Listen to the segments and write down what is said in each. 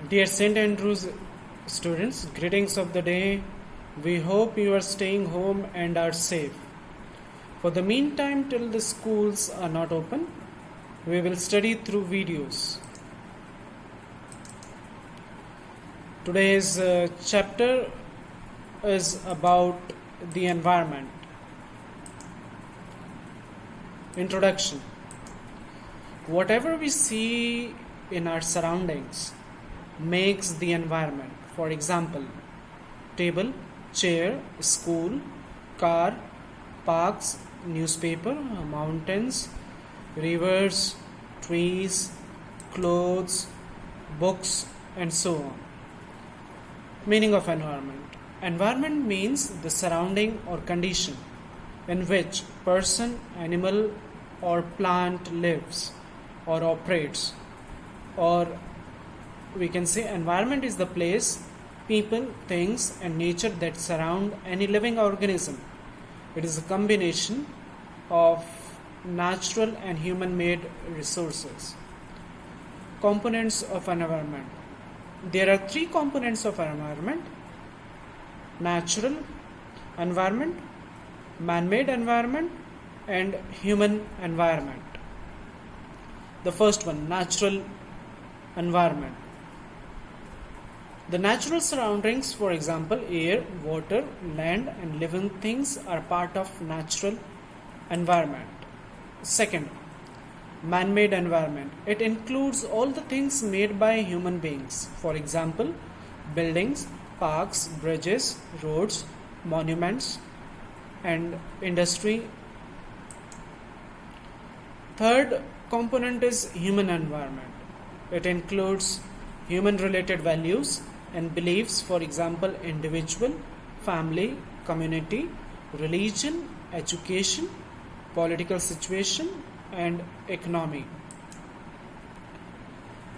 Dear St. Andrew's students, greetings of the day. We hope you are staying home and are safe. For the meantime, till the schools are not open, we will study through videos. Today's chapter is about the environment. Introduction. Whatever we see in our surroundings makes the environment. For example, table, chair, school, car, parks, newspaper, mountains, rivers, trees, clothes, books, and so on. Meaning of environment. Environment means the surrounding or condition in which person, animal, or plant lives or operates, or we can say environment is the place, people, things, and nature that surround any living organism. It is a combination of natural and human-made resources. Components of an environment. There are three components of an environment: natural environment, man-made environment, and human environment. The first one, natural environment. The natural surroundings, for example, air, water, land, and living things are part of natural environment. Second, man-made environment. It includes all the things made by human beings. For example, buildings, parks, bridges, roads, monuments, and industry. Third component is human environment. It includes human-related values and beliefs, for example, individual, family, community, religion, education, political situation, and economy.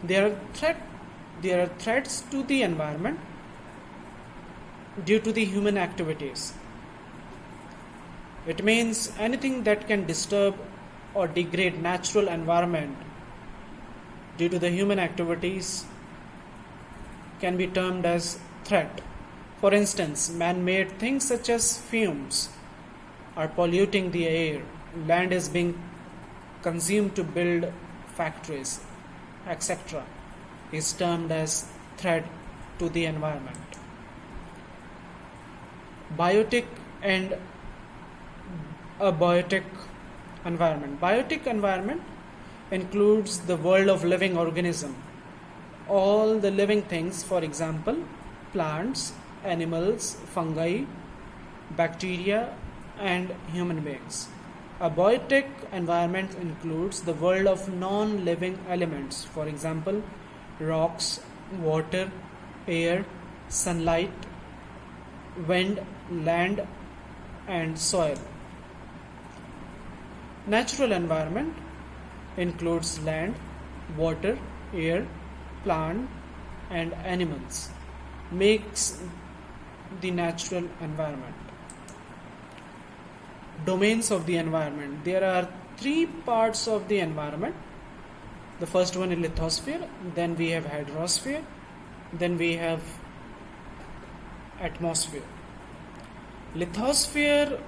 There are threats to the environment due to the human activities. It means anything that can disturb or degrade natural environment due to the human activities can be termed as threat. For instance, man-made things such as fumes are polluting the air, land is being consumed to build factories, etc. is termed as threat to the environment. Biotic and abiotic environment. Biotic environment includes the world of living organism. All the living things, for example, plants, animals, fungi, bacteria, and human beings. Abiotic environment includes the world of non-living elements, for example, rocks, water, air, sunlight, wind, land, and soil. Natural environment includes land, water, air, plant, and animals. Makes the natural environment. Domains of the environment. There are three parts of the environment. The first one is lithosphere, then we have hydrosphere, then we have atmosphere. Lithosphere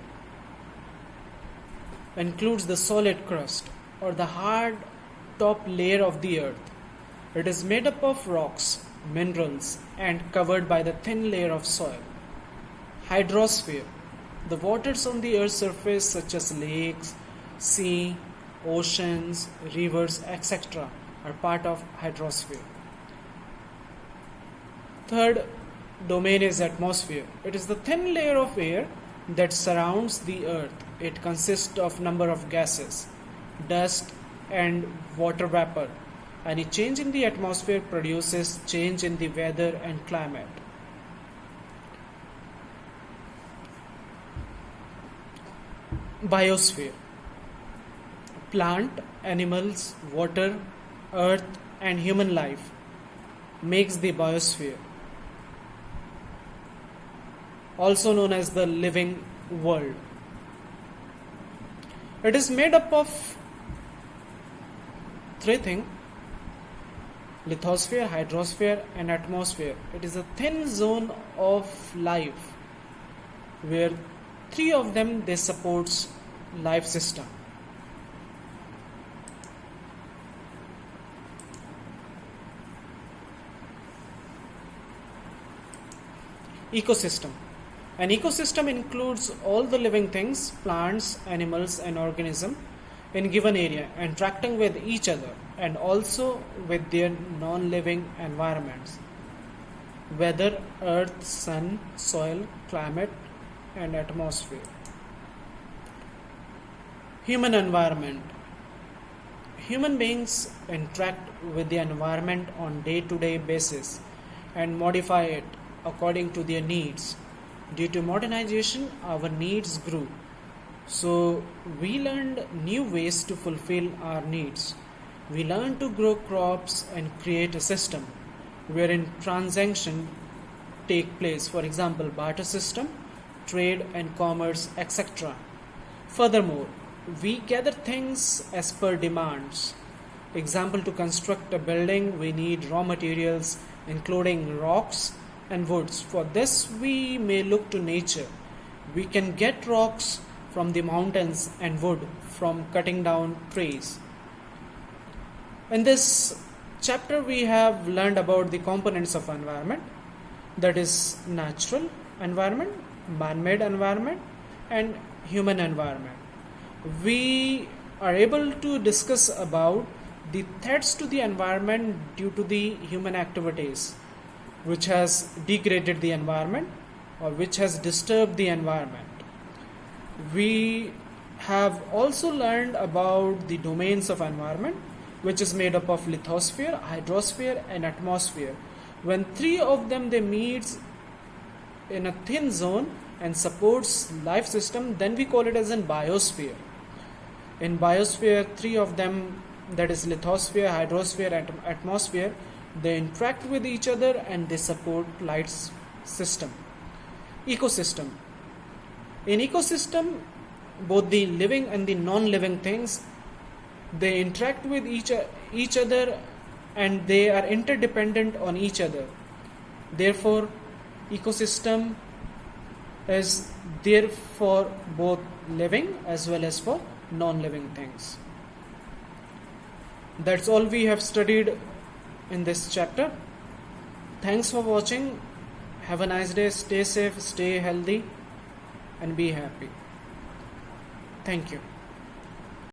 includes the solid crust or the hard top layer of the earth. It is made up of rocks, minerals, and covered by the thin layer of soil. Hydrosphere. The waters on the earth's surface such as lakes, sea, oceans, rivers, etc. are part of hydrosphere. Third domain is atmosphere. It is the thin layer of air that surrounds the earth. It consists of number of gases, dust, and water vapor. Any change in the atmosphere produces change in the weather and climate. Biosphere. Plant, animals, water, earth, and human life makes the biosphere, also known as the living world. It is made up of three things: lithosphere, hydrosphere, and atmosphere. It is a thin zone of life where three of them they supports life system. Ecosystem. An ecosystem includes all the living things, plants, animals, and organisms in given area interacting with each other and also with their non-living environments. Weather, earth, sun, soil, climate, and atmosphere. Human environment. Human beings interact with the environment on day-to-day basis and modify it according to their needs. Due to modernization, our needs grew. So we learned new ways to fulfill our needs. We learned to grow crops and create a system wherein transaction take place. For example, barter system, trade and commerce, etc. Furthermore, we gather things as per demands. Example, to construct a building, we need raw materials including rocks and woods. For this, we may look to nature. We can get rocks from the mountains and wood from cutting down trees. In this chapter, we have learned about the components of environment, that is natural environment, man-made environment, and human environment. We are able to discuss about the threats to the environment due to the human activities, which has degraded the environment or which has disturbed the environment. We have also learned about the domains of environment, which is made up of lithosphere, hydrosphere, and atmosphere. When three of them they meet in a thin zone and supports life system, then we call it as a biosphere. In biosphere, three of them, that is lithosphere, hydrosphere, and atmosphere, they interact with each other and they support life system. Ecosystem. In ecosystem, both the living and the non-living things, they interact with each other and they are interdependent on each other. Therefore, ecosystem is there for both living as well as for non-living things. That's all we have studied in this chapter. Thanks for watching. Have a nice day. Stay safe, stay healthy, and be happy. Thank you.